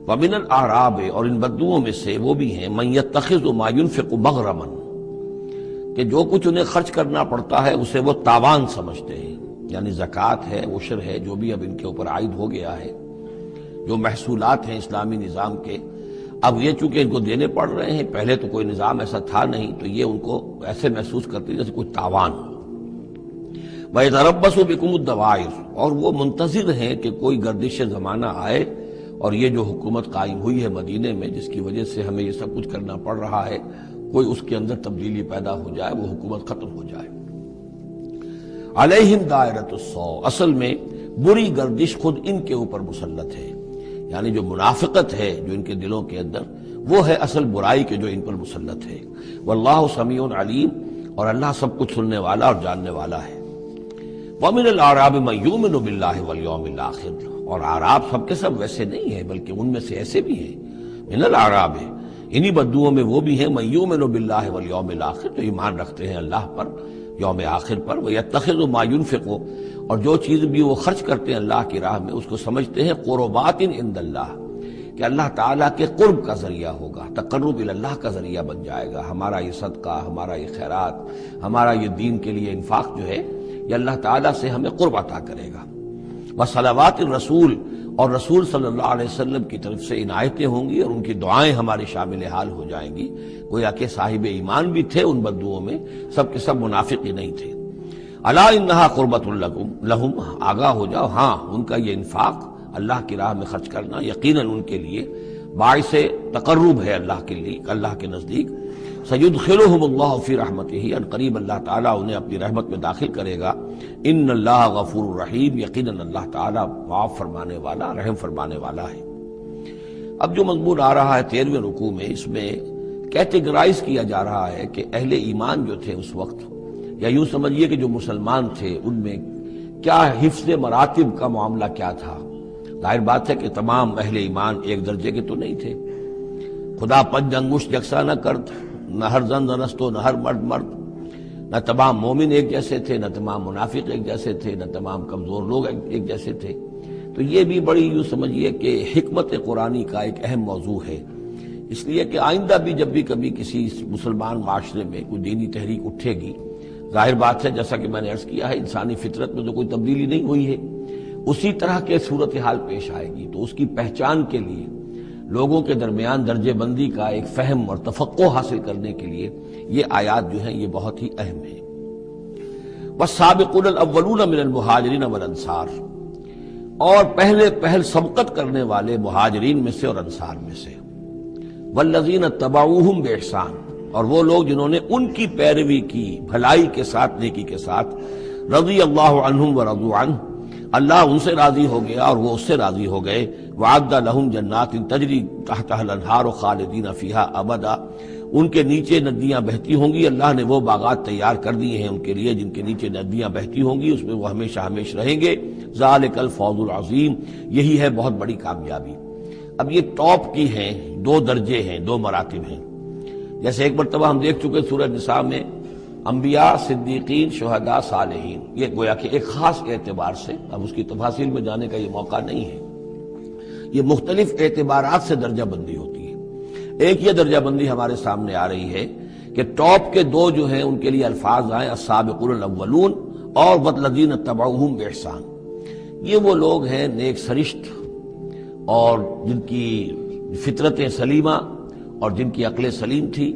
ومن الاعراب، اور ان بدوؤں میں سے وہ بھی ہیں، من یتخذ ما ينفق مغرما، کہ جو کچھ انہیں خرچ کرنا پڑتا ہے اسے وہ تاوان سمجھتے ہیں، یعنی زکوٰۃ ہے، عشر ہے، جو بھی اب ان کے اوپر عائد ہو گیا ہے، جو محصولات ہیں اسلامی نظام کے، اب یہ چونکہ ان کو دینے پڑ رہے ہیں، پہلے تو کوئی نظام ایسا تھا نہیں، تو یہ ان کو ایسے محسوس کرتے ہیں جیسے کوئی تاوان ہو۔ وَيَتَرَبَّصُ بِكُمُ الدَّوَائِرُ، اور وہ منتظر ہیں کہ کوئی گردش زمانہ آئے اور یہ جو حکومت قائم ہوئی ہے مدینے میں، جس کی وجہ سے ہمیں یہ سب کچھ کرنا پڑ رہا ہے، کوئی اس کے اندر تبدیلی پیدا ہو جائے، وہ حکومت ختم ہو جائے۔ علیہم دائرۃ السوء، اصل میں بری گردش خود ان کے اوپر مسلط ہے، یعنی جو منافقت ہے جو ان کے دلوں کے اندر، وہ ہے اصل برائی کے جو ان پر مسلط ہے۔ واللہ سمیع علیم، اور اللہ سب کچھ سننے والا اور جاننے والا ہے۔ ومن الاعراب من یؤمن باللہ والیوم الآخر، اور اعراب سب کے سب ویسے نہیں ہیں، بلکہ ان میں سے ایسے بھی ہیں۔ من الاعراب، انہی بدوؤں میں وہ بھی ہیں، من یؤمن باللہ والیوم الآخر، جو ایمان رکھتے ہیں اللہ پر، یوم آخر پر، ویتخذ ما ینفق، اور جو چیز بھی وہ خرچ کرتے ہیں اللہ کی راہ میں اس کو سمجھتے ہیں قربات عند اللہ، کہ اللہ تعالیٰ کے قرب کا ذریعہ ہوگا، تقرب اللہ کا ذریعہ بن جائے گا، ہمارا یہ صدقہ، ہمارا یہ خیرات، ہمارا یہ دین کے لیے انفاق جو ہے، یہ اللہ تعالیٰ سے ہمیں قرب عطا کرے گا۔ وصلوات الرسول، اور رسول صلی اللہ علیہ وسلم کی طرف سے عنایتیں ہوں گی اور ان کی دعائیں ہماری شامل حال ہو جائیں گی۔ گویا کہ صاحب ایمان بھی تھے ان بدوؤں میں، سب کے سب منافق ہی نہیں تھے۔ الا انہا قربۃ لہم، آگاہ ہو جاؤ، ہاں ان کا یہ انفاق اللہ کی راہ میں خرچ کرنا یقیناً ان کے لیے باعث تقرب ہے اللہ کے لیے، اللہ کے نزدیک۔ سیدخلہم اللہ فی رحمتہ، ان قریب اللہ تعالیٰ انہیں اپنی رحمت میں داخل کرے گا۔ ان اللہ غفور رحیم، یقیناً اللہ تعالیٰ معاف فرمانے والا، رحم فرمانے والا ہے۔ اب جو مضمون آ رہا ہے 13ویں رکوع میں، اس میں کیٹیگرائز کیا جا رہا ہے کہ اہل ایمان جو تھے اس وقت، یا یوں سمجھیے کہ جو مسلمان تھے، ان میں کیا حفظ مراتب کا معاملہ کیا تھا۔ ظاہر بات ہے کہ تمام اہل ایمان ایک درجے کے تو نہیں تھے، خدا پنج انگشت یکساں نہ کرد، نہ ہر زن نستو، نہ ہر مرد مرد، نہ تمام مومن ایک جیسے تھے، نہ تمام منافق ایک جیسے تھے، نہ تمام کمزور لوگ ایک جیسے تھے۔ تو یہ بھی بڑی یوں سمجھیے کہ حکمت قرآنی کا ایک اہم موضوع ہے، اس لیے کہ آئندہ بھی جب بھی کبھی کسی مسلمان معاشرے میں کوئی دینی تحریک اٹھے گی، ظاہر بات ہے جیسا کہ میں نے عرض کیا ہے انسانی فطرت میں تو کوئی تبدیلی نہیں ہوئی ہے، اسی طرح کے صورتحال پیش آئے گی، تو اس کی پہچان کے لیے لوگوں کے درمیان درجے بندی کا ایک فہم اور تفقع حاصل کرنے کے لیے یہ آیات جو ہیں یہ بہت ہی اہم ہیں۔ والسابقون الاولون من المہاجرین والانصار، اور پہل سبقت کرنے والے مہاجرین میں سے اور انصار میں سے، والذین اتبعوہم بإحسان، اور وہ لوگ جنہوں نے ان کی پیروی کی بھلائی کے ساتھ، نیکی کے ساتھ، رضی اللہ عنہم ورضوا عنہ، اللہ ان سے راضی ہو گیا اور وہ اس سے راضی ہو گئے۔ وعد لہم جنات تجری تحتها الانہار خالدین فیہا ابدا، ان کے نیچے ندیاں بہتی ہوں گی، اللہ نے وہ باغات تیار کر دیے ہیں ان کے لیے جن کے نیچے ندیاں بہتی ہوں گی، اس میں وہ ہمیشہ ہمیشہ رہیں گے۔ ذالک الفوز العظیم، یہی ہے بہت بڑی کامیابی۔ اب یہ ٹاپ کی ہیں، دو درجے ہیں، دو مراتب ہیں۔ جیسے ایک مرتبہ ہم دیکھ چکے سورہ نساء میں انبیاء، صدیقین، شہداء، صالحین، یہ گویا کہ ایک خاص اعتبار سے، اب اس کی تفاصیل میں جانے کا یہ موقع نہیں ہے، یہ مختلف اعتبارات سے درجہ بندی ہوتی ہے۔ ایک یہ درجہ بندی ہمارے سامنے آ رہی ہے کہ ٹاپ کے دو جو ہیں ان کے لیے الفاظ آئیں السابقون الاولون اور والذین اتبعوہم بإحسان، یہ وہ لوگ ہیں نیک سرشت اور جن کی فطرت سلیمہ اور جن کی عقل سلیم تھی،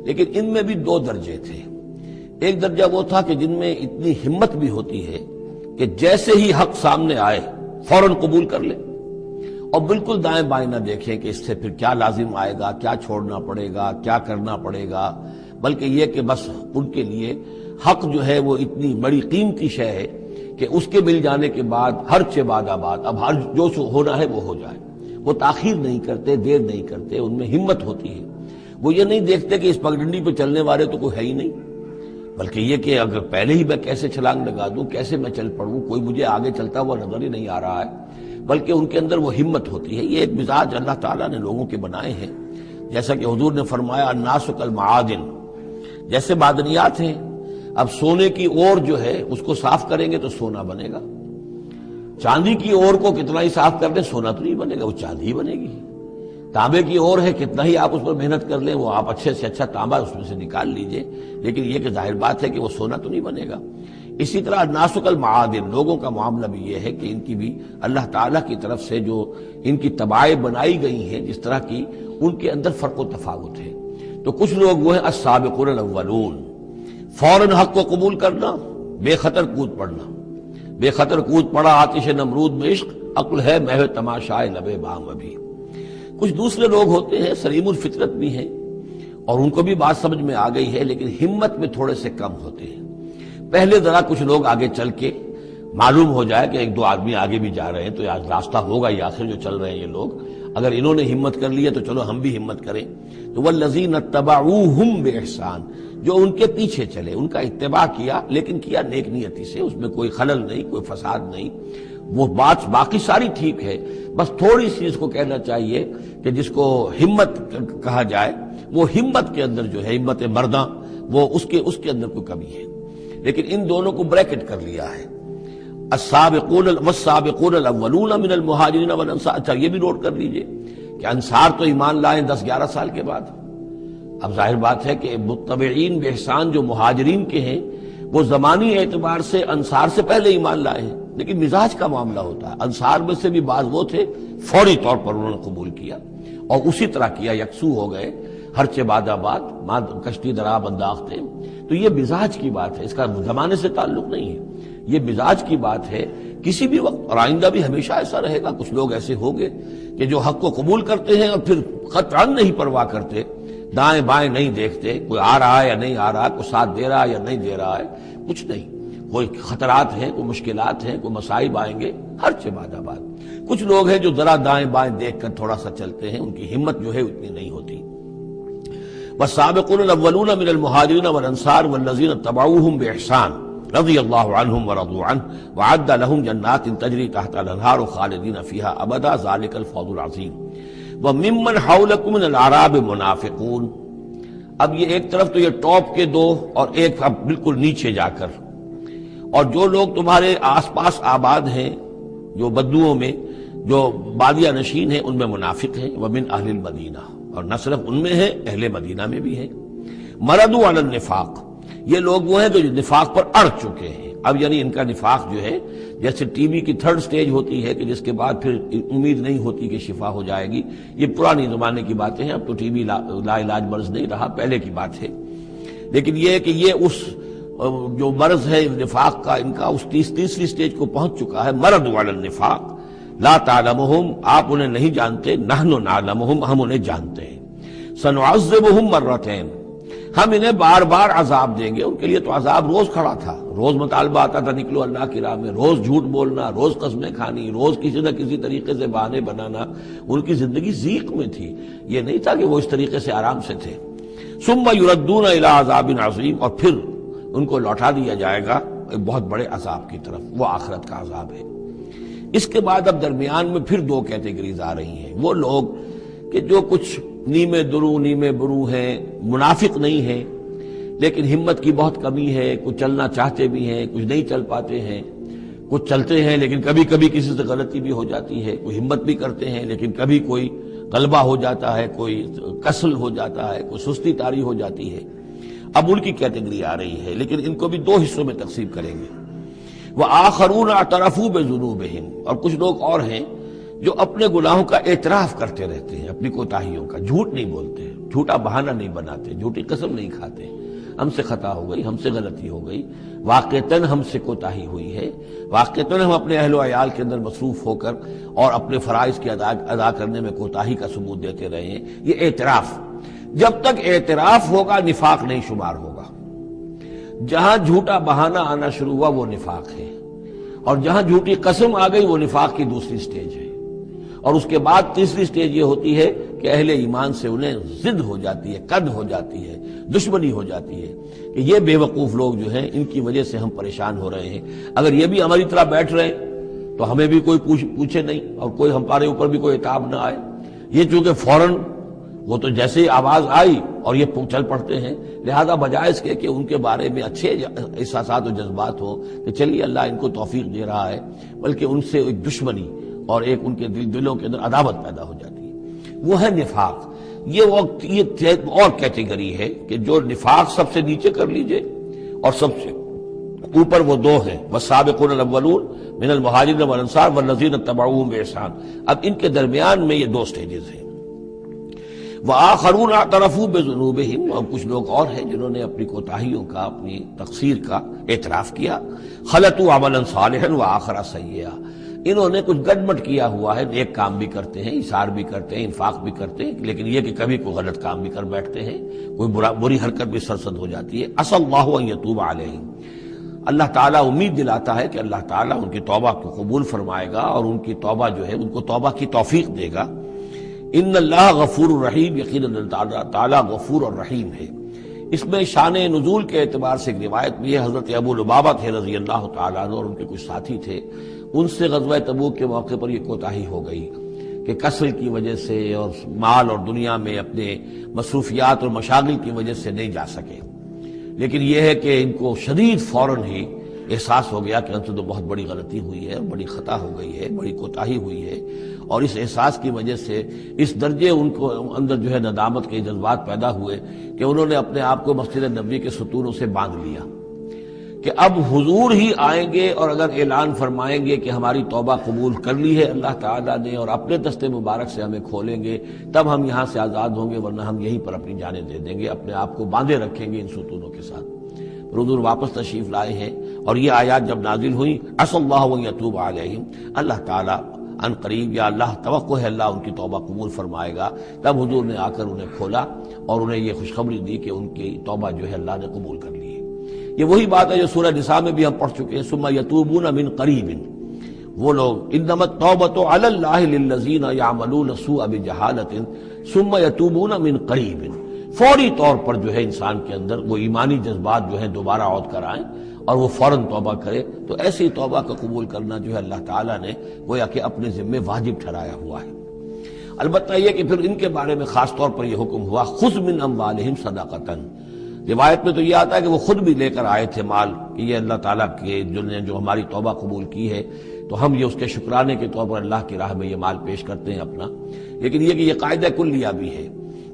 لیکن ان میں بھی دو درجے تھے۔ ایک درجہ وہ تھا کہ جن میں اتنی ہمت بھی ہوتی ہے کہ جیسے ہی حق سامنے آئے فوراً قبول کر لے، اور بالکل دائیں بائیں نہ دیکھیں کہ اس سے پھر کیا لازم آئے گا، کیا چھوڑنا پڑے گا، کیا کرنا پڑے گا، بلکہ یہ کہ بس ان کے لیے حق جو ہے وہ اتنی بڑی قیمتی شے ہے کہ اس کے مل جانے کے بعد ہر چہ بعد آباد، اب ہر جو ہونا ہے وہ ہو جائے۔ وہ تاخیر نہیں کرتے، دیر نہیں کرتے، ان میں ہمت ہوتی ہے۔ وہ یہ نہیں دیکھتے کہ اس پگڈنڈی پہ چلنے والے تو کوئی ہے ہی نہیں، بلکہ یہ کہ اگر پہلے ہی میں کیسے چھلانگ لگا دوں، کیسے میں چل پڑوں، کوئی مجھے آگے چلتا ہوا نظر ہی نہیں آ رہا ہے، بلکہ ان کے اندر وہ ہمت ہوتی ہے۔ یہ ایک مزاج اللہ تعالیٰ نے لوگوں کے بنائے ہیں، جیسا کہ حضور نے فرمایا الناس کالمعادن، جیسے معدنیات ہیں۔ اب سونے کی اور جو ہے اس کو صاف کریں گے تو سونا بنے گا، چاندی کی اور کو کتنا ہی صاف کر دیں سونا تو نہیں بنے گا، وہ چاندی ہی بنے گی۔ تانبے کی اور ہے کتنا ہی آپ اس پر محنت کر لیں، وہ آپ اچھے سے اچھا تانبا اس میں سے نکال لیجئے، لیکن یہ کہ ظاہر بات ہے کہ وہ سونا تو نہیں بنے گا۔ اسی طرح ناسک المعادن، لوگوں کا معاملہ بھی یہ ہے کہ ان کی بھی اللہ تعالیٰ کی طرف سے جو ان کی طبائع بنائی گئی ہیں جس طرح کی، ان کے اندر فرق و تفاوت ہے۔ تو کچھ لوگ وہ ہیں السابقون الاولون، فوراً حق کو قبول کرنا، بے خطر کود پڑنا، بے خطر کود پڑا آتش نمرود میں عشق، عقل ہے محو تماشائے لبے بام ابھی۔ کچھ دوسرے لوگ ہوتے ہیں سلیم الفطرت بھی ہیں اور ان کو بھی بات سمجھ میں آ گئی ہے، لیکن ہمت میں تھوڑے سے کم ہوتے ہیں۔ پہلے ذرا کچھ لوگ آگے چل کے معلوم ہو جائے کہ ایک دو آدمی آگے بھی جا رہے ہیں تو آج راستہ ہوگا ہی، آخر جو چل رہے ہیں یہ لوگ، اگر انہوں نے ہمت کر لی ہے تو چلو ہم بھی ہمت کریں۔ تو والذین اتبعوہم بإحسان، جو ان کے پیچھے چلے، ان کا اتباع کیا، لیکن کیا نیک نیتی سے، اس میں کوئی خلل نہیں، کوئی فساد نہیں، وہ بات باقی ساری ٹھیک ہے، بس تھوڑی سی اس کو کہنا چاہیے کہ جس کو ہمت کہا جائے، وہ ہمت کے اندر جو ہے ہمت مرداں، وہ اس کے اندر کوئی کمی ہے۔ لیکن ان دونوں کو بریکٹ کر لیا ہے، السابقون والسابقون الاولون من المہاجرین والانصار۔ اچھا یہ بھی نوٹ کر لیجئے کہ انصار تو ایمان لائے 10-11 سال کے بعد۔ اب ظاہر بات ہے کہ متبعین بإحسان جو مہاجرین کے ہیں وہ زمانی اعتبار سے انصار سے پہلے ایمان لائے ہیں، لیکن مزاج کا معاملہ ہوتا ہے۔ انصار میں سے بھی بعض وہ تھے فوری طور پر انہوں نے قبول کیا اور اسی طرح کیا، یکسو ہو گئے، ہر چہ باد آباد ماں کشتی دراب انداختے۔ تو یہ مزاج کی بات ہے، اس کا زمانے سے تعلق نہیں ہے، یہ مزاج کی بات ہے۔ کسی بھی وقت اور آئندہ بھی ہمیشہ ایسا رہے گا، کچھ لوگ ایسے ہوں گے کہ جو حق کو قبول کرتے ہیں اور پھر قطعاً نہیں پرواہ کرتے، دائیں بائیں نہیں دیکھتے، کوئی آ رہا ہے یا نہیں آ رہا، کوئی ساتھ دے رہا ہے یا نہیں دے رہا ہے، کچھ نہیں، کوئی خطرات ہیں، کوئی مشکلات ہیں، کوئی مصائب آئیں گے، ہر چہ باد آباد۔ کچھ لوگ ہیں جو ذرا دائیں بائیں دیکھ کر تھوڑا سا چلتے ہیں، ان کی ہمت جو ہے اتنی نہیں ہوتی۔ والسابقون الاولون من المہاجرین والانصار والذین اتبعوہم بإحسان رضی اللہ عنہم ورضوا عنہ وعد لہم جنات تجری تحت الانہار خالدین فیہا ابدا ذلک الفوز العظیم وممن حولکم من الاعراب منافقون۔ اب یہ ایک طرف تو یہ ٹاپ کے دو اور ایک اب بالکل نیچے جا کر، اور جو لوگ تمہارے آس پاس آباد ہیں، جو بدوؤں میں، جو بادیہ نشین ہیں، ان میں منافق ہیں، ومن اہل المدینہ، اور نہ صرف ان میں ہے، اہل مدینہ میں بھی ہے۔ مردوا علی النفاق، یہ لوگ وہ ہیں جو نفاق پر اڑ چکے ہیں۔ اب یعنی ان کا نفاق جو ہے جیسے ٹی بی کی تھرڈ سٹیج ہوتی ہے کہ جس کے بعد پھر امید نہیں ہوتی کہ شفا ہو جائے گی، یہ پرانی زمانے کی باتیں ہیں، اب تو ٹی بی لا علاج مرض نہیں رہا، پہلے کی بات ہے۔ لیکن یہ ہے کہ یہ اس جو مرض ہے نفاق کا، ان کا اس تیسری سٹیج کو پہنچ چکا ہے۔ مردوا علی النفاق لا تعلمہم، آپ انہیں نہیں جانتے، نحن نعلمہم، ہم انہیں جانتے ہیں۔ سنعذبہم مرتین، ہم انہیں بار بار عذاب دیں گے۔ ان کے لیے تو عذاب روز کھڑا تھا، روز مطالبہ آتا تھا نکلو اللہ کی راہ میں، روز جھوٹ بولنا، روز قسمیں کھانی، روز کسی نہ کسی طریقے سے بہانے بنانا۔ ان کی زندگی ضیق میں تھی، یہ نہیں تھا کہ وہ اس طریقے سے آرام سے تھے۔ ثم یردون الی عذاب عظیم، اور پھر ان کو لوٹا دیا جائے گا ایک بہت بڑے عذاب کی طرف، وہ آخرت کا عذاب ہے۔ اس کے بعد اب درمیان میں پھر دو کیٹیگریز آ رہی ہیں، وہ لوگ کہ جو کچھ نیمے درو نیمے برو ہیں، منافق نہیں ہیں لیکن ہمت کی بہت کمی ہے، کچھ چلنا چاہتے بھی ہیں، کچھ نہیں چل پاتے ہیں، کچھ چلتے ہیں لیکن کبھی کبھی کسی سے غلطی بھی ہو جاتی ہے، کوئی ہمت بھی کرتے ہیں لیکن کبھی کوئی غلبہ ہو جاتا ہے، کوئی کسل ہو جاتا ہے، کوئی سستی طاری ہو جاتی ہے۔ اب ان کی کیٹیگری آ رہی ہے، لیکن ان کو بھی دو حصوں میں تقسیم کریں گے۔ وآخرون اعترفوا بذنوبہم، اور کچھ لوگ اور ہیں جو اپنے گناہوں کا اعتراف کرتے رہتے ہیں، اپنی کوتاہیوں کا، جھوٹ نہیں بولتے، جھوٹا بہانہ نہیں بناتے، جھوٹی قسم نہیں کھاتے، ہم سے خطا ہو گئی، ہم سے غلطی ہو گئی، واقعتاً ہم سے کوتاہی ہوئی ہے، واقعتاً ہم اپنے اہل و عیال کے اندر مصروف ہو کر اور اپنے فرائض کی ادا کرنے میں کوتاہی کا ثبوت دیتے رہے ہیں۔ یہ اعتراف، جب تک اعتراف ہوگا نفاق نہیں شمار ہوگا۔ جہاں جھوٹا بہانہ آنا شروع ہوا وہ نفاق ہے، اور جہاں جھوٹی قسم آ گئی وہ نفاق کی دوسری سٹیج ہے۔ اور اس کے بعد تیسری سٹیج یہ ہوتی ہے کہ اہل ایمان سے انہیں ضد ہو جاتی ہے، قد ہو جاتی ہے، دشمنی ہو جاتی ہے کہ یہ بے وقوف لوگ جو ہیں ان کی وجہ سے ہم پریشان ہو رہے ہیں، اگر یہ بھی ہماری طرح بیٹھ رہے ہیں تو ہمیں بھی کوئی پوچھے نہیں اور کوئی ہمارے اوپر بھی کوئی عتاب نہ آئے۔ یہ چونکہ فوراً وہ تو جیسے ہی آواز آئی اور یہ چل پڑتے ہیں، لہذا بجائے اس کے کہ ان کے بارے میں اچھے احساسات و جذبات ہوں کہ چلیے اللہ ان کو توفیق دے رہا ہے، بلکہ ان سے ایک دشمنی اور ایک ان کے دلوں کے اندر عداوت پیدا ہو جاتی ہے۔ وہ ہے نفاق۔ یہ اور کیٹیگری ہے کہ جو نفاق سب سے نیچے کر لیجئے اور سب سے اوپر وہ دو ہیں، والسابقون الاولون من المہاجرین والانصار والذین اتبعوہم بإحسان۔ اب ان کے درمیان میں یہ دو سٹیجز ہیں۔ وآخرون اعترفوا بذنوبہم، اور کچھ لوگ اور ہیں جنہوں نے اپنی کوتاہیوں کا، اپنی تقصیر کا اعتراف کیا۔ خلطوا عملا صالحا وآخر سیئا، انہوں نے کچھ گڈمٹ کیا ہوا ہے، نیک کام بھی کرتے ہیں، ایثار بھی کرتے ہیں، انفاق بھی کرتے ہیں، لیکن یہ کہ کبھی کوئی غلط کام بھی کر بیٹھتے ہیں، کوئی بری حرکت بھی سرزد ہو جاتی ہے۔ عسى اللہ ان یتوب علیہم، اللہ تعالیٰ امید دلاتا ہے کہ اللہ تعالیٰ ان کی توبہ کو قبول فرمائے گا اور ان کی توبہ جو ہے ان کو توبہ کی توفیق دے گا۔ ان اللہ غفور الرحیم، یقیناً اللہ تعالیٰ غفور اور رحیم ہے۔ اس میں شان نزول کے اعتبار سے ایک روایت بھی ہے، حضرت ابو لبابہ تھے رضی اللہ تعالیٰ عنہ اور ان کے کچھ ساتھی تھے، ان سے غزوہ تبوک کے موقع پر یہ کوتاہی ہو گئی کہ کسل کی وجہ سے اور مال اور دنیا میں اپنے مصروفیات اور مشاغل کی وجہ سے نہیں جا سکے، لیکن یہ ہے کہ ان کو شدید فوراً ہی احساس ہو گیا کہ ان سے تو بہت بڑی غلطی ہوئی ہے، بڑی خطا ہو گئی ہے، بڑی کوتاہی ہوئی ہے، اور اس احساس کی وجہ سے اس درجے ان کو اندر جو ہے ندامت کے جذبات پیدا ہوئے کہ انہوں نے اپنے آپ کو مسجد نبوی کے ستونوں سے باندھ لیا کہ اب حضور ہی آئیں گے اور اگر اعلان فرمائیں گے کہ ہماری توبہ قبول کر لی ہے اللہ تعالیٰ نے اور اپنے دست مبارک سے ہمیں کھولیں گے، تب ہم یہاں سے آزاد ہوں گے، ورنہ ہم یہیں پر اپنی جانیں دے دیں گے، اپنے آپ کو باندھے رکھیں گے ان ستونوں کے ساتھ۔ حضور واپس تشریف لائے ہیں اور یہ آیات جب نازل ہوئی، عسى اللہ ان یتوب علیہم، اللہ تعالیٰ ان قریب، یا اللہ توقع ہے اللہ ان کی توبہ قبول فرمائے گا، تب حضور نے آ کر انہیں کھولا اور انہیں یہ خوشخبری دی کہ ان کی توبہ جو ہے اللہ نے قبول کر لی ہے۔ یہ وہی بات ہے جو سورہ نساء میں بھی ہم پڑھ چکے ہیں، ثم یتوبون من قریب، وہ لوگ انما التوبۃ علی اللہ للذین یعملون السوء بجہالۃ ثم یتوبون من قریب، فوری طور پر جو ہے انسان کے اندر وہ ایمانی جذبات جو ہیں دوبارہ عود کر آئیں اور وہ فوراً توبہ کرے، تو ایسی توبہ کا قبول کرنا جو ہے اللہ تعالیٰ نے گویا کہ اپنے ذمے واجب ٹھہرایا ہوا ہے۔ البتہ یہ کہ پھر ان کے بارے میں خاص طور پر یہ حکم ہوا، خذ من اموالہم صدقۃ، روایت میں تو یہ آتا ہے کہ وہ خود بھی لے کر آئے تھے مال کہ یہ اللہ تعالیٰ کے جو ہماری توبہ قبول کی ہے تو ہم یہ اس کے شکرانے کے طور پر اللہ کی راہ میں یہ مال پیش کرتے ہیں اپنا، لیکن یہ کہ یہ قاعدہ کلیہ بھی ہے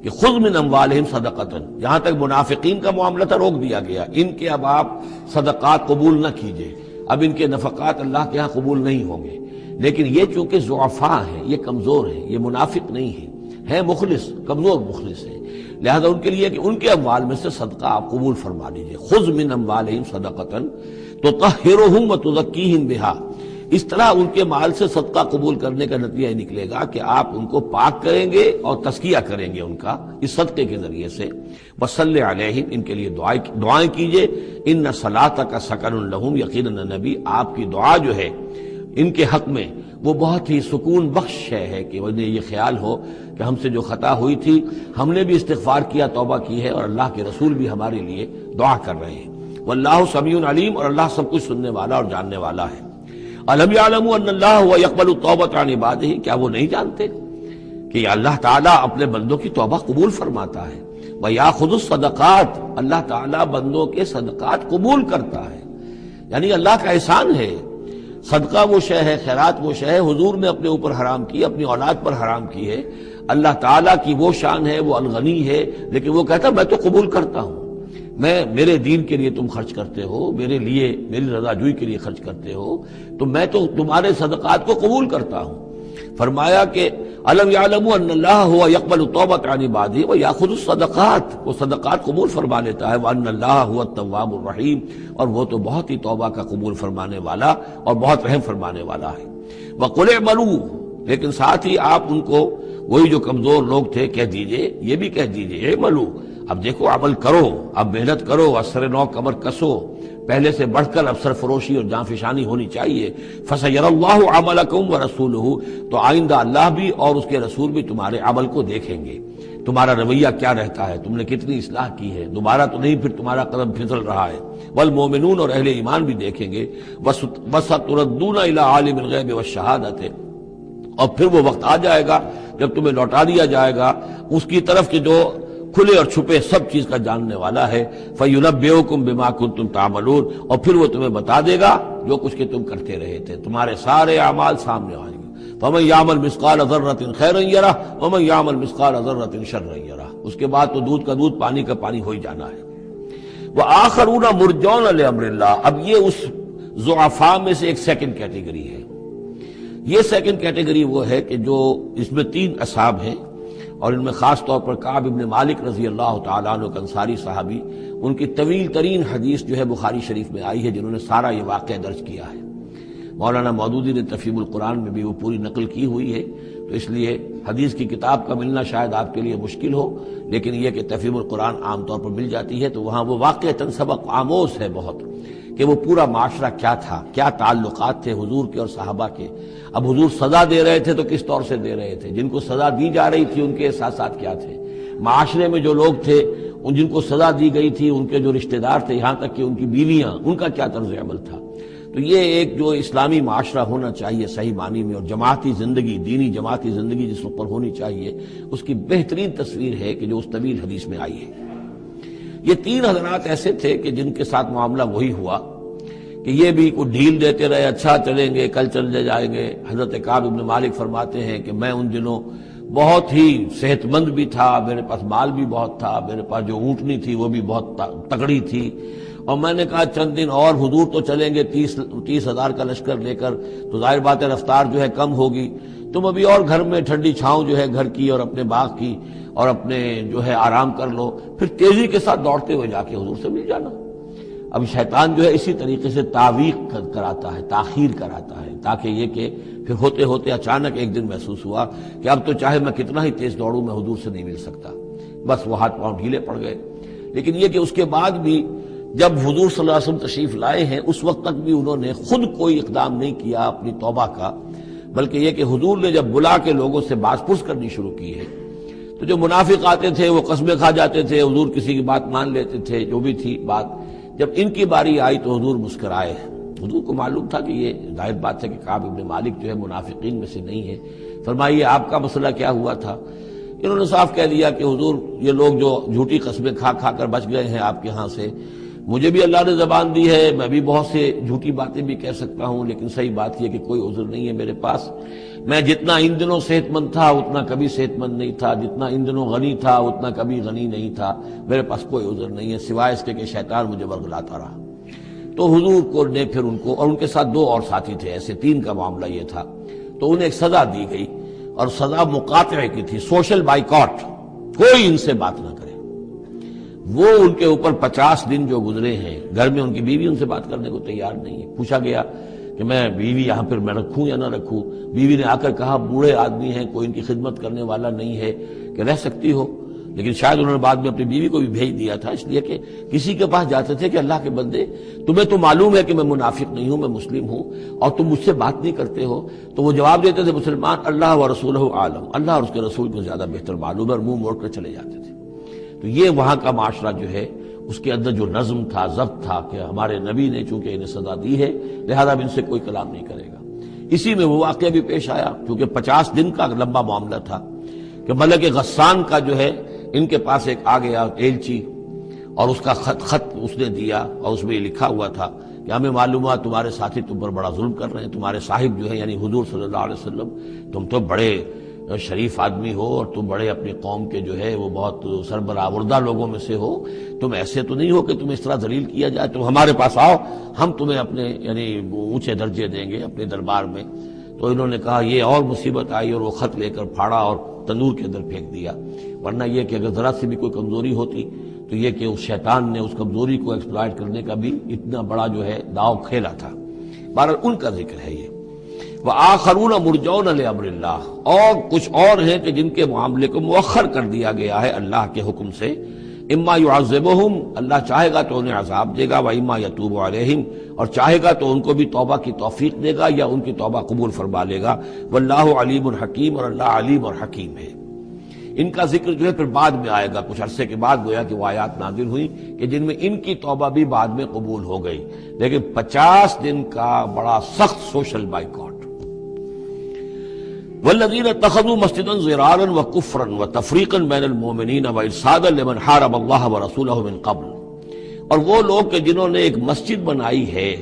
کہ خذ من اموالہم صدقۃ، جہاں تک منافقین کا معاملہ تھا روک دیا گیا، ان کے اب آپ صدقات قبول نہ کیجئے، اب ان کے نفقات اللہ کے ہاں قبول نہیں ہوں گے، لیکن یہ چونکہ ضعفاء ہیں، یہ کمزور ہیں، یہ منافق نہیں ہیں مخلص، کمزور مخلص ہیں، لہذا ان کے لیے کہ ان کے اموال میں سے صدقہ آپ قبول فرما لیجئے۔ خذ من اموالہم صدقۃ تطہرہم وتزکیہم بہا، اس طرح ان کے مال سے صدقہ قبول کرنے کا نتیجہ یہ نکلے گا کہ آپ ان کو پاک کریں گے اور تزکیہ کریں گے ان کا اس صدقے کے ذریعے سے۔ وصلی علیہم، ان کے لیے دعائیں کیجئے، ان صلاتک سکن لہم، یقیناً نبی آپ کی دعا جو ہے ان کے حق میں وہ بہت ہی سکون بخش ہے کہ انہیں یہ خیال ہو کہ ہم سے جو خطا ہوئی تھی ہم نے بھی استغفار کیا، توبہ کی ہے، اور اللہ کے رسول بھی ہمارے لیے دعا کر رہے ہیں۔ واللہ سمیع علیم، اور اللہ سب کچھ سننے والا اور جاننے والا ہے۔ الم یعلموا ان اللہ هو يقبل التوبۃ عن عبادہ، کیا وہ نہیں جانتے کہ اللہ تعالیٰ اپنے بندوں کی توبہ قبول فرماتا ہے؟ ویاخذ الصدقات، اللہ تعالیٰ بندوں کے صدقات قبول کرتا ہے، یعنی اللہ کا احسان ہے۔ صدقہ وہ شے ہے، خیرات وہ شے ہے حضور نے اپنے اوپر حرام کی، اپنی اولاد پر حرام کی ہے، اللہ تعالیٰ کی وہ شان ہے، وہ الغنی ہے، لیکن وہ کہتا میں تو قبول کرتا ہوں، میرے دین کے لیے تم خرچ کرتے ہو، میرے لیے میری رضا جوئی کے لیے خرچ کرتے ہو، تو میں تو تمہارے صدقات کو قبول کرتا ہوں۔ فرمایا کہ الم یعلموا ان اللہ هو يقبل التوبۃ عن عبادہ ويأخذ الصدقات، وہ صدقات قبول فرما لیتا ہے، وان اللہ هو التواب الرحیم، اور وہ تو بہت ہی توبہ کا قبول فرمانے والا اور بہت رحم فرمانے والا ہے۔ وقل اعملوا، لیکن ساتھ ہی آپ ان کو وہی جو کمزور لوگ تھے کہہ دیجئے، یہ بھی کہہ دیجئے اعملوا، اب دیکھو عمل کرو، اب محنت کرو، اثر نو کمر کسو، پہلے سے بڑھ کر اب سرفروشی اور جاں فشانی ہونی چاہیے۔ فَسَيَرَى اللَّهُ عَمَلَكُمْ وَرَسُولُهُ، تو آئندہ اللہ بھی اور اس کے رسول بھی تمہارے عمل کو دیکھیں گے، تمہارا رویہ کیا رہتا ہے، تم نے کتنی اصلاح کی ہے، دوبارہ تو نہیں پھر تمہارا قدم پھسل رہا ہے۔ والمومنون، اور اہل ایمان بھی دیکھیں گے۔ وَسَتُرَدُّونَ إِلَىٰ عَالِمِ الْغَيْبِ وَالشَّهَادَةِ، اور پھر وہ وقت آ جائے گا جب تمہیں لوٹا دیا جائے گا اس کی طرف کہ جو کھلے اور چھپے سب چیز کا جاننے والا ہے۔ فَيُنَبِّئُكُم بِمَا كُنتُمْ تَعْمَلُونَ، اور پھر وہ تمہیں بتا دے گا جو کچھ کہ تم کرتے رہے تھے، تمہارے سارے اعمال سامنے آئیں گے۔ فمن یعمل مثقال ذرۃ خیرا یرہ ومن یعمل مثقال ذرۃ شرا یرہ. اس کے بعد تو دودھ کا دودھ پانی کا پانی ہو ہی جانا ہے. وآخرون مرجون لامر اللہ. اب یہ اس ضعفاء میں سے ایک سیکنڈ کیٹیگری ہے. یہ سیکنڈ کیٹیگری وہ ہے کہ جو اس میں 3 اصحاب ہیں اور ان میں خاص طور پر کعب ابن مالک رضی اللہ تعالیٰ عنہ انصاری صحابی، ان کی طویل ترین حدیث جو ہے بخاری شریف میں آئی ہے، جنہوں نے سارا یہ واقعہ درج کیا ہے. مولانا مودودی نے تفہیم القرآن میں بھی وہ پوری نقل کی ہوئی ہے، تو اس لیے حدیث کی کتاب کا ملنا شاید آپ کے لیے مشکل ہو، لیکن یہ کہ تفہیم القرآن عام طور پر مل جاتی ہے، تو وہاں وہ واقعتاً سبق آموز ہے بہت، کہ وہ پورا معاشرہ کیا تھا، کیا تعلقات تھے حضور کے اور صحابہ کے. اب حضور سزا دے رہے تھے تو کس طور سے دے رہے تھے، جن کو سزا دی جا رہی تھی ان کے احساسات کیا تھے، معاشرے میں جو لوگ تھے جن کو سزا دی گئی تھی ان کے جو رشتہ دار تھے، یہاں تک کہ ان کی بیویاں، ان کا کیا طرز عمل تھا. تو یہ ایک جو اسلامی معاشرہ ہونا چاہیے صحیح معنی میں، اور جماعتی زندگی، دینی جماعتی زندگی جس پر ہونی چاہیے، اس کی بہترین تصویر ہے کہ جو اس طویل حدیث میں آئی ہے. یہ 3 حضرات ایسے تھے کہ جن کے ساتھ معاملہ وہی ہوا کہ یہ بھی کوئی ڈھیل دیتے رہے، اچھا چلیں گے، کل چلے جائیں گے. حضرت کعب ابن مالک فرماتے ہیں کہ میں ان دنوں بہت ہی صحت مند بھی تھا، میرے پاس مال بھی بہت تھا، میرے پاس جو اونٹنی تھی وہ بھی بہت تگڑی تھی، اور میں نے کہا چند دن اور حضور تو چلیں گے 30,000 کا لشکر لے کر، تو ظاہر بات ہے رفتار جو ہے کم ہوگی، تم ابھی اور گھر میں ٹھنڈی چھاؤں جو ہے گھر کی اور اپنے باغ کی اور اپنے جو ہے آرام کر لو، پھر تیزی کے ساتھ دوڑتے ہوئے جا کے حضور سے مل جانا. اب شیطان جو ہے اسی طریقے سے تعویق کراتا ہے، تاخیر کراتا ہے، تاکہ یہ کہ پھر ہوتے ہوتے اچانک ایک دن محسوس ہوا کہ اب تو چاہے میں کتنا ہی تیز دوڑوں میں حضور سے نہیں مل سکتا، بس وہ ہاتھ پاؤں ڈھیلے پڑ گئے. لیکن یہ کہ اس کے بعد بھی جب حضور صلی اللہ علیہ وسلم تشریف لائے ہیں اس وقت تک بھی انہوں نے خود کوئی اقدام نہیں کیا اپنی توبہ کا، بلکہ یہ کہ حضور نے جب بلا کے لوگوں سے باز پرس کرنی شروع کی ہے تو جو منافق آتے تھے وہ قسمیں کھا جاتے تھے، حضور کسی کی بات مان لیتے تھے، جو بھی تھی بات. جب ان کی باری آئی تو حضور مسکرائے. حضور کو معلوم تھا کہ یہ ظاہر بات ہے کہ کعب ابن مالک جو ہے منافقین میں سے نہیں ہے. فرمائیے آپ کا مسئلہ کیا ہوا تھا؟ انہوں نے صاف کہہ دیا کہ حضور یہ لوگ جو جھوٹی قسمیں کھا کھا کر بچ گئے ہیں آپ کے ہاں سے، مجھے بھی اللہ نے زبان دی ہے، میں بھی بہت سے جھوٹی باتیں بھی کہہ سکتا ہوں، لیکن صحیح بات یہ کہ کوئی عذر نہیں ہے میرے پاس. میں جتنا ان دنوں صحت مند تھا اتنا کبھی صحت مند نہیں تھا، جتنا ان دنوں غنی تھا اتنا کبھی غنی نہیں تھا، میرے پاس کوئی عذر نہیں ہے سوائے اس کے کہ شیطان مجھے ورگلاتا رہا. تو حضور کو نے پھر ان کو، اور ان کے ساتھ 2 اور ساتھی تھے، ایسے 3 کا معاملہ یہ تھا، تو انہیں ایک سزا دی گئی، اور سزا مقاطعے کی تھی، سوشل بائیکاٹ، کوئی ان سے بات نہ کرے. وہ ان کے اوپر 50 دن جو گزرے ہیں، گھر میں ان کی بیوی ان سے بات کرنے کو تیار نہیں ہے. پوچھا گیا کہ میں بیوی یہاں پر میں رکھوں یا نہ رکھوں؟ بیوی نے آ کر کہا بوڑھے آدمی ہیں، کوئی ان کی خدمت کرنے والا نہیں ہے کہ رہ سکتی ہو. لیکن شاید انہوں نے بعد میں اپنی بیوی کو بھی بھیج دیا تھا، اس لیے کہ کسی کے پاس جاتے تھے کہ اللہ کے بندے تمہیں تو معلوم ہے کہ میں منافق نہیں ہوں، میں مسلم ہوں، اور تم مجھ سے بات نہیں کرتے ہو. تو وہ جواب دیتے تھے مسلمان اللہ و رسولہ عالم، اللہ اور اس کے رسول کو زیادہ بہتر معلوم ہے، اور منہ موڑ کر چلے جاتے تھے. تو یہ وہاں کا معاشرہ جو ہے اس کے اندر جو نظم تھا، ضبط تھا کہ ہمارے نبی نے چونکہ انہیں سزا دی ہے لہذا اب ان سے کوئی کلام نہیں کرے گا. اسی میں وہ واقعہ بھی پیش آیا، کیونکہ 50 دن کا لمبا معاملہ تھا کہ ملک غسان کا جو ہے ان کے پاس ایک آ گیا ایلچی، اور اس کا خط اس نے دیا، اور اس میں یہ لکھا ہوا تھا کہ ہمیں معلوم ہوا تمہارے ساتھی تم پر بڑا ظلم کر رہے ہیں، تمہارے صاحب جو ہے یعنی حضور صلی اللہ علیہ وسلم، تم تو بڑے شریف آدمی ہو اور تم بڑے اپنی قوم کے جو ہے وہ بہت سربراہ لوگوں میں سے ہو، تم ایسے تو نہیں ہو کہ تم اس طرح ذلیل کیا جائے، تم ہمارے پاس آؤ، ہم تمہیں اپنے یعنی اونچے درجے دیں گے اپنے دربار میں. تو انہوں نے کہا یہ اور مصیبت آئی، اور وہ خط لے کر پھاڑا اور تندور کے اندر پھینک دیا. ورنہ یہ کہ اگر ذرا سی بھی کوئی کمزوری ہوتی تو یہ کہ اس شیطان نے اس کمزوری کو ایکسپلائٹ کرنے کا بھی اتنا بڑا جو ہے داؤ کھیلا تھا. بہرحال ان کا ذکر ہے یہ. وآخرون مرجون لامر اللہ، اور کچھ اور ہیں کہ جن کے معاملے کو مؤخر کر دیا گیا ہے اللہ کے حکم سے. اما يعذبهم، اللہ چاہے گا تو انہیں عذاب دے گا، واما يتوب علیہم، اور چاہے گا تو ان کو بھی توبہ کی توفیق دے گا یا ان کی توبہ قبول فرما لے گا. واللہ علیم حکیم، اور اللہ علیم اور حکیم ہے. ان کا ذکر جو ہے پھر بعد میں آئے گا، کچھ عرصے کے بعد گویا کہ وہ آیات نازل ہوئی کہ جن میں ان کی توبہ بھی بعد میں قبول ہو گئی. لیکن 50 دن کا بڑا سخت سوشل بائیکاٹ. والذین اتخذوا مسجدا ضرارا وکفرا وتفریقا بین المؤمنین وارصادا لمن حارب اللہ ورسولہ من قبل، اور وہ لوگ کہ جنہوں نے ایک مسجد بنائی ہے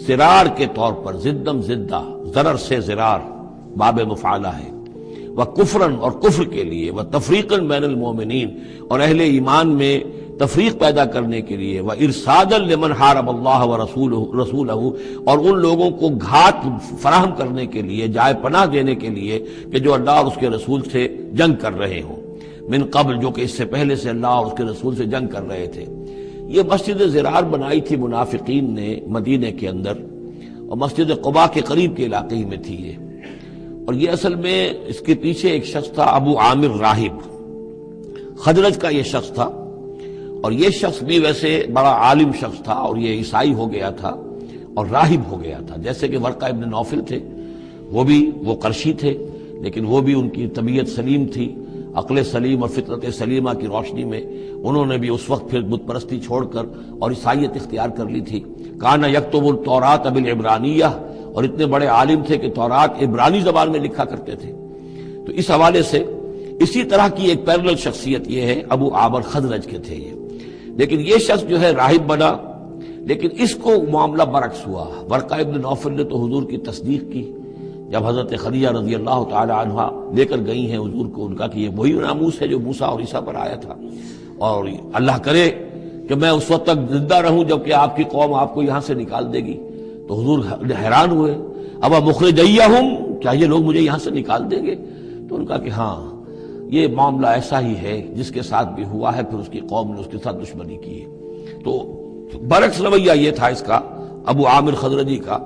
ضرار کے طور پر، زدم زدہ، ضرر سے ضرار، باب مفعلہ ہے، وہ کفرن اور کفر کے لیے، وہ تفریقاً بین المومنین اور اہل ایمان میں تفریق پیدا کرنے کے لیے، وہ ارصادا لمن حارب اللہ و رسولہ اور ان لوگوں کو گھات فراہم کرنے کے لیے، جائے پناہ دینے کے لیے کہ جو اللہ اور اس کے رسول سے جنگ کر رہے ہوں، من قبل جو کہ اس سے پہلے سے اللہ اور اس کے رسول سے جنگ کر رہے تھے۔ یہ مسجد زرار بنائی تھی منافقین نے مدینے کے اندر، اور مسجد قباء کے قریب کے علاقے ہی میں تھی یہ، اور یہ اصل میں اس کے پیچھے ایک شخص تھا ابو عامر راہب، خزرج کا یہ شخص تھا، اور یہ شخص بھی ویسے بڑا عالم شخص تھا، اور یہ عیسائی ہو گیا تھا اور راہب ہو گیا تھا، جیسے کہ ورقہ ابن نوفل تھے، وہ قرشی تھے، لیکن وہ بھی ان کی طبیعت سلیم تھی، عقل سلیم اور فطرت سلیمہ کی روشنی میں انہوں نے بھی اس وقت پھر بت پرستی چھوڑ کر اور عیسائیت اختیار کر لی تھی۔ کانا یکتب التوراۃ بالعبرانیہ، اور اتنے بڑے عالم تھے کہ تورات عبرانی زبان میں لکھا کرتے تھے۔ تو اس حوالے سے اسی طرح کی ایک پیرلل شخصیت یہ ہے، ابو عامر خزرج کے تھے یہ، لیکن یہ شخص جو ہے راہب بنا، لیکن اس کو معاملہ برعکس ہوا۔ ورقہ ابن نوفل نے تو حضور کی تصدیق کی، جب حضرت خدیجہ رضی اللہ تعالی عنہ لے کر گئی ہیں حضور کو، ان کا کہ یہ وہی ناموس ہے جو موسیٰ اور عیسیٰ پر آیا تھا، اور اللہ کرے کہ میں اس وقت تک زندہ رہوں جب کہ آپ کی قوم آپ کو یہاں سے نکال دے گی۔ تو حضور حیران ہوئے، اب مخرجیہم، کیا یہ لوگ مجھے یہاں سے نکال دیں گے؟ تو ان کا کہ ہاں یہ معاملہ ایسا ہی ہے جس کے ساتھ بھی ہوا ہے، پھر اس کی قوم نے اس کے ساتھ دشمنی کی ہے۔ تو برعکس رویہ یہ تھا اس کا، ابو عامر خزرجی کا،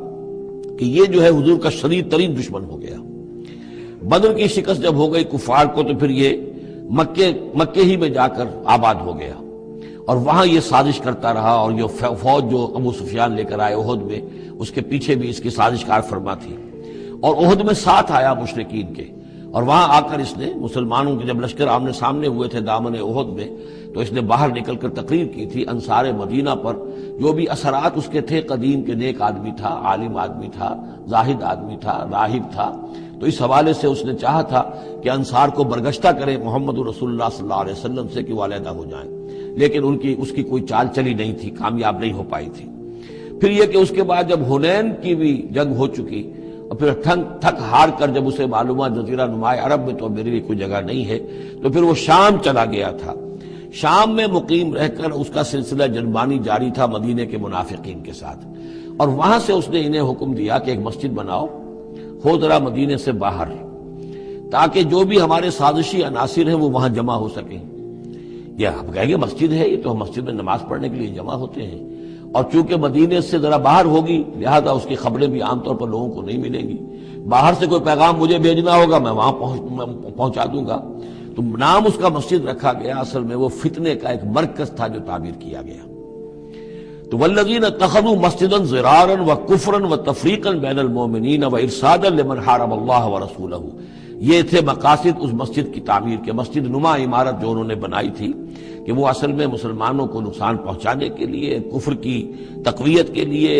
کہ یہ جو ہے حضور کا شدید ترین دشمن ہو گیا۔ بدر کی شکست جب ہو گئی کفار کو، تو پھر یہ مکے ہی میں جا کر آباد ہو گیا، اور وہاں یہ سازش کرتا رہا، اور یہ فوج جو ابو سفیان لے کر آئے احد میں، اس کے پیچھے بھی اس کی سازش کار فرما تھی، اور احد میں ساتھ آیا مشرکین کے، اور وہاں آ کر اس نے مسلمانوں کے جب لشکر آمنے سامنے ہوئے تھے دامن احد میں، تو اس نے باہر نکل کر تقریر کی تھی انصار مدینہ پر جو بھی اثرات اس کے تھے، قدیم کے نیک آدمی تھا، عالم آدمی تھا، زاہد آدمی تھا، راہب تھا، تو اس حوالے سے اس نے چاہا تھا کہ انصار کو برگشتہ کرے محمد رسول اللہ صلی اللہ علیہ وسلم سے کہ وہ علیحدہ ہو جائیں، لیکن اس کی کوئی چال چلی نہیں تھی، کامیاب نہیں ہو پائی تھی۔ پھر یہ کہ اس کے بعد جب حنین کی بھی جنگ ہو چکی، اور پھر تھک ہار کر جب اسے معلومات جزیرہ نماء عرب میں تو میرے لیے کوئی جگہ نہیں ہے، تو پھر وہ شام چلا گیا تھا۔ شام میں مقیم رہ کر اس کا سلسلہ جنبانی جاری تھا مدینے کے منافقین کے ساتھ، اور وہاں سے اس نے انہیں حکم دیا کہ ایک مسجد بناؤ، ہو ذرا مدینے سے باہر، تاکہ جو بھی ہمارے سازشی عناصر ہیں وہ وہاں جمع ہو سکیں۔ یہ آپ کہیں گے مسجد ہے، یہ تو ہم مسجد میں نماز پڑھنے کے لیے جمع ہوتے ہیں، اور چونکہ مدینے سے ذرا باہر ہوگی لہذا اس کی خبریں بھی عام طور پر لوگوں کو نہیں ملیں گی، باہر سے کوئی پیغام مجھے بھیجنا ہوگا میں وہاں پہنچا دوں گا۔ تو نام اس کا مسجد رکھا گیا، اصل میں وہ فتنے کا ایک مرکز تھا جو تعبیر کیا گیا۔ تو والذین اتخذوا مسجدا ضرارا وکفرا وتفریقا بین المؤمنین وارصادا لمن حارب اللہ ورسولہ، یہ تھے مقاصد اس مسجد کی تعمیر کے، مسجد نما عمارت جو انہوں نے بنائی تھی کہ وہ اصل میں مسلمانوں کو نقصان پہنچانے کے لیے، کفر کی تقویت کے لیے،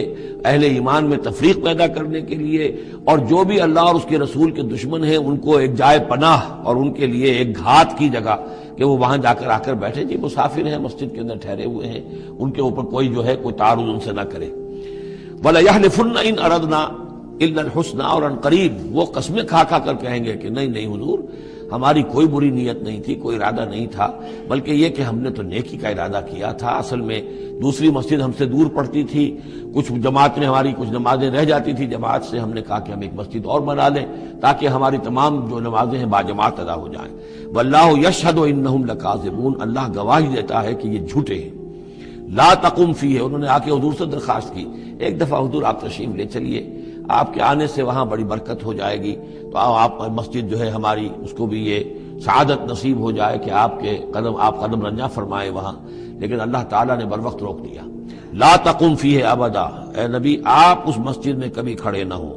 اہل ایمان میں تفریق پیدا کرنے کے لیے، اور جو بھی اللہ اور اس کے رسول کے دشمن ہیں ان کو ایک جائے پناہ اور ان کے لیے ایک گھات کی جگہ کہ وہ وہاں جا کر آ کر بیٹھے، جی مسافر ہیں مسجد کے اندر ٹھہرے ہوئے ہیں، ان کے اوپر کوئی جو ہے کوئی تعارض ان سے نہ کرے۔ وَلَيَحْلِفُنَّ إِنْ أَرَدْنَا إِلَّا الْحُسْنَى، اور عن قریب وہ قسمیں کھا کھا کر کہیں گے کہ نہیں حضور ہماری کوئی بری نیت نہیں تھی، کوئی ارادہ نہیں تھا، بلکہ یہ کہ ہم نے تو نیکی کا ارادہ کیا تھا۔ اصل میں دوسری مسجد ہم سے دور پڑتی تھی، کچھ جماعت میں ہماری کچھ نمازیں رہ جاتی تھی جماعت سے، ہم نے کہا کہ ہم ایک مسجد اور بنا لیں تاکہ ہماری تمام جو نمازیں ہیں باجماعت ادا ہو جائیں۔ واللہ یشہد انہم لکاذبون، اللہ گواہی دیتا ہے کہ یہ جھوٹے ہیں۔ لا تقم فیہ، انہوں نے آ کے حضور سے درخواست کی، ایک دفعہ حضور آپ تشریف لے چلیے، آپ کے آنے سے وہاں بڑی برکت ہو جائے گی، تو آپ مسجد جو ہے ہماری اس کو بھی یہ سعادت نصیب ہو جائے کہ آپ قدم رنجاں فرمائے وہاں، لیکن اللہ تعالیٰ نے بر وقت روک دیا۔ لا تقم فیہ ابدا، اے نبی آپ اس مسجد میں کبھی کھڑے نہ ہوں۔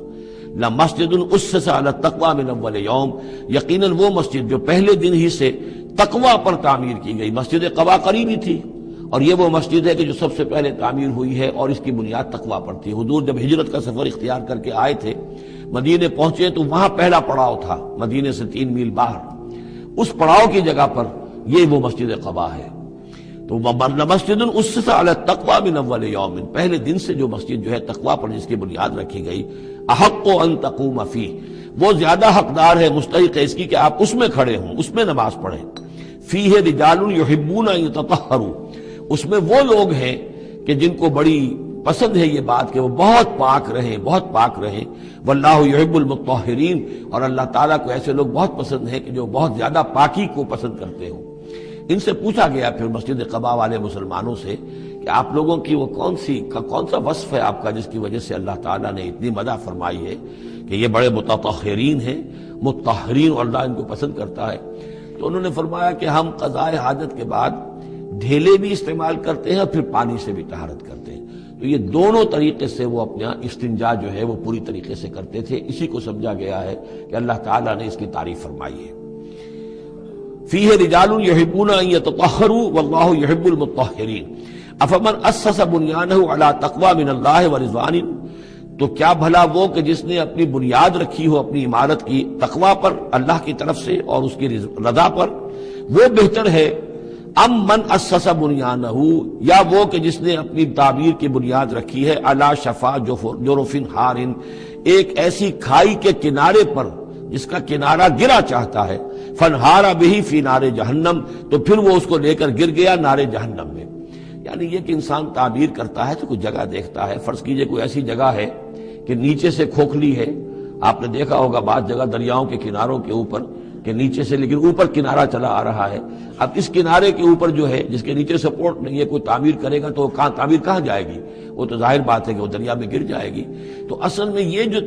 لمسجد اسس علی التقوی من اول یوم، یقیناً وہ مسجد جو پہلے دن ہی سے تقوی پر تعمیر کی گئی، مسجد قباء قریب ہی تھی، اور یہ وہ مسجد ہے کہ جو سب سے پہلے تعمیر ہوئی ہے، اور اس کی بنیاد تقوی پر تھی۔ حضور جب ہجرت کا سفر اختیار کر کے آئے تھے، مدینے پہنچے تو وہاں پہلا پڑاؤ تھا، مدینے سے 3 میل باہر، اس پڑاؤ کی جگہ پر یہ وہ مسجد قباء ہے۔ تو مسجد اسس علی التقوی من اول یوم، پہلے دن سے جو مسجد جو ہے تقوی پر جس کی بنیاد رکھی گئی، احق ان تقوم فیہ، وہ زیادہ حقدار ہے، مستحق ہے اس کی کہ آپ اس میں کھڑے ہوں، اس میں نماز پڑھیں۔ فیہ رجال یحبون ان یتطہروا، اس میں وہ لوگ ہیں کہ جن کو بڑی پسند ہے یہ بات کہ وہ بہت پاک رہیں، بہت پاک رہیں۔ واللہ یحب المطہرین، اور اللہ تعالیٰ کو ایسے لوگ بہت پسند ہیں کہ جو بہت زیادہ پاکی کو پسند کرتے ہوں۔ ان سے پوچھا گیا پھر مسجد قباء والے مسلمانوں سے کہ آپ لوگوں کی وہ کون سا وصف ہے آپ کا جس کی وجہ سے اللہ تعالیٰ نے اتنی مدح فرمائی ہے کہ یہ بڑے متطہرین ہیں، مطہرین، اور اللہ ان کو پسند کرتا ہے؟ تو انہوں نے فرمایا کہ ہم قضاء حاجت کے بعد ڈھیلے بھی استعمال کرتے ہیں اور پھر پانی سے بھی طہارت کرتے ہیں۔ تو یہ دونوں طریقے سے وہ اپنا استنجا جو ہے وہ پوری طریقے سے کرتے تھے۔ اسی کو سمجھا گیا ہے کہ اللہ تعالیٰ نے اس کی تعریف فرمائی ہے۔ فیہ رجال یحبون ان یتطہروا واللہ یحب المطہرین افمن اسس بنیانہ علی تقوی من اللہ ورضوان، تو کیا بھلا وہ کہ جس نے اپنی بنیاد رکھی ہو اپنی عمارت کی تقوی پر، اللہ کی طرف سے اور اس کی رضا پر، وہ بہتر ہے ام من اسس بنیانہ، یا وہ کہ جس نے اپنی تعبیر کی بنیاد رکھی ہے علی شفا جرف ہار، ایک ایسی کھائی کے کنارے پر جس کا کنارہ گرا چاہتا ہے، فنہار بہ فی نار جہنم، تو پھر وہ اس کو لے کر گر گیا نار جہنم میں۔ یعنی یہ کہ انسان تعبیر کرتا ہے تو کوئی جگہ دیکھتا ہے، فرض کیجئے کوئی ایسی جگہ ہے کہ نیچے سے کھوکھلی ہے، آپ نے دیکھا ہوگا بعض جگہ دریاؤں کے کناروں کے اوپر کہ نیچے سے لیکن اوپر کنارہ چلا آ رہا ہے، اب اس کنارے کے اوپر جو ہے جس کے نیچے سپورٹ نہیں ہے، کوئی تعمیر کرے گا تو تعمیر کہاں جائے گی؟ وہ تو ظاہر بات ہے کہ وہ دریا میں گر جائے گی۔ تو اصل میں یہ جو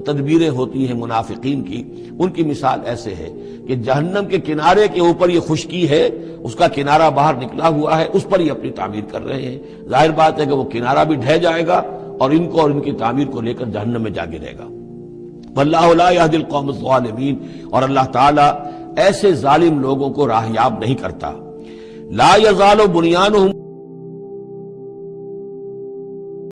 تدبیریں ہوتی ہیں منافقین کی، ان کی مثال ایسے ہے کہ جہنم کے کنارے کے اوپر یہ خشکی ہے، اس کا کنارہ باہر نکلا ہوا ہے، اس پر ہی اپنی تعمیر کر رہے ہیں۔ ظاہر بات ہے کہ وہ کنارہ بھی ڈھہ جائے گا اور ان کو اور ان کی تعمیر کو لے کر جہنم میں جا گرے گا۔ واللہ لا یہدی القوم الظالمین، اور اللہ تعالیٰ ایسے ظالم لوگوں کو راہیاب نہیں کرتا۔ لا یزال بنیانہم